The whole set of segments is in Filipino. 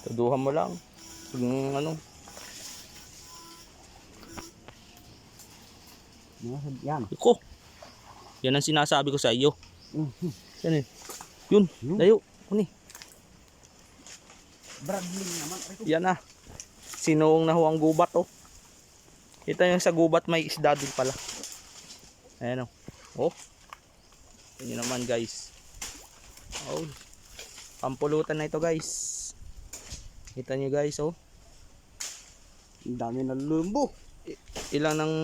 Tuduhan mo lang. Yung ano. Yan. Iko. Yan ang sinasabi ko sa iyo. Yan eh. Yun. Yun. Layo. Kuni. Bradley naman. Yan na. Sinuong na ho ang gubat oh. Kita yung sa gubat may isda din pala. Ayan oh. Oh. Yun naman guys. Oh. Pampulutan na ito guys. Kita nyo guys oh. Ang dami ng lumbo. Ilan ng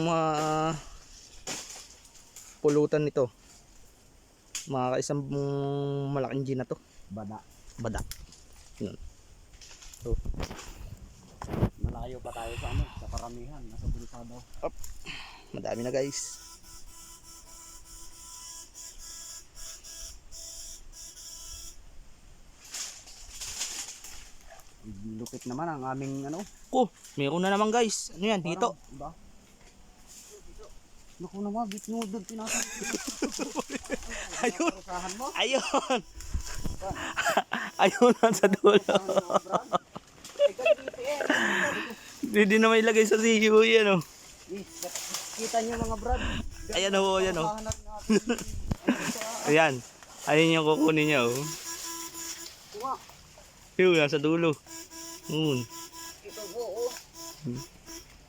pulutan nito. Mga isang malaking gin na to. Bada. Bada. Yun. So, Malayo pa tayo sa ano, sa karamihan, nasa bulsado. up. Madami na guys. Lupit naman ang aming ano. Ko, meron na naman guys. Ano yan? Dito. Diba? Naku naman, bitnudod tinatang. Ayun. Parusahan mo. Ayun. Ayun na sa dulo. Hindi na may lagay sa siyo yan oh. Kita niyo mga brad. Ayan oh, ayan oh. Hahanap natin. Ayan. Ayun yung kukunin niya oh. Kuha. Yun, nasa dulo. Yun. Ito po oh.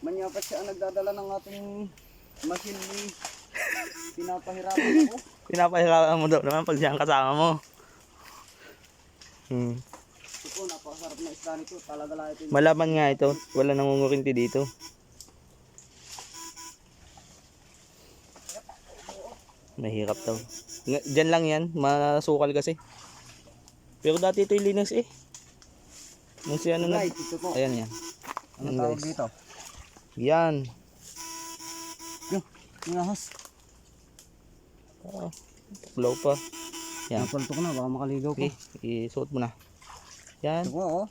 Manyapat siya ang nagdadala ng ating machine ni pinapahirapan ako. Pinapahirapan mo daw naman pag siya ang kasama mo. Ito po, napakasarap na isda nito. Talaga lang ito. Malaman nga ito. Wala nangungurinti dito. Mahirap daw. Diyan lang yan. Masukal kasi. Pero dati ito yung linas eh. Nung si ano na. Right, ito po. Ayan yan. Ano Yan, tawag guys. dito? Yan. Yung ahos. Flow pa. Yan. Napalto ko na, baka makaligaw ko. Okay. Isuot mo na. Yan. Ito po oh.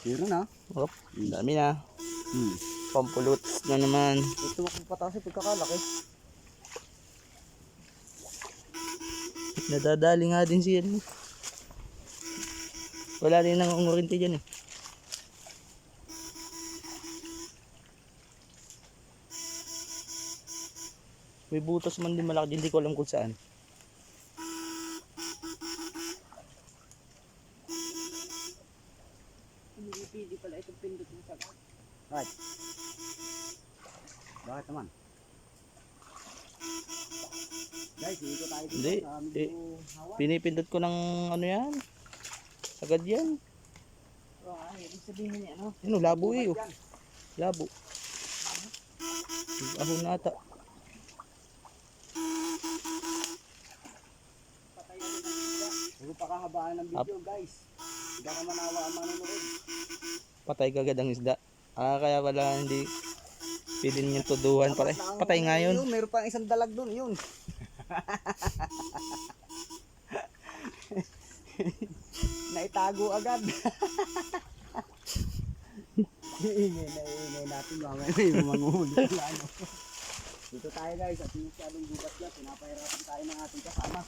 Zero na. Op. Dami na. Hmm. Pampulot na naman. Ito ako pataas yung pagkakalaki. Nadadali nga din siya. Wala rin nangungurinti dyan eh. May butas man din malaki, hindi ko alam kung saan. Hindi pala itong pindot mo sa gawin. Right. Bakit naman? Guys, dito tayo dito. Hindi, sa medyo hawa. Pinipindot ko ng ano yan. Agad yan. Ibig sabihin niya, ano? Ano, labo eh. Oh. Labo. Ahon na ata. Huwag pakahabaan ng video, guys. Hindi ka manawa ang manonood. Patay kagad ang isda. Kaya wala hindi pwede niyang tuduhan pala. Patay nga yun. Meron pang isang dalag doon, yun. Naitago agad. Iingay natin mamaya yung manguhuli. Dito tayo guys, at yung masyadong gubat yan, pinapahirapan tayo ng ating kasama.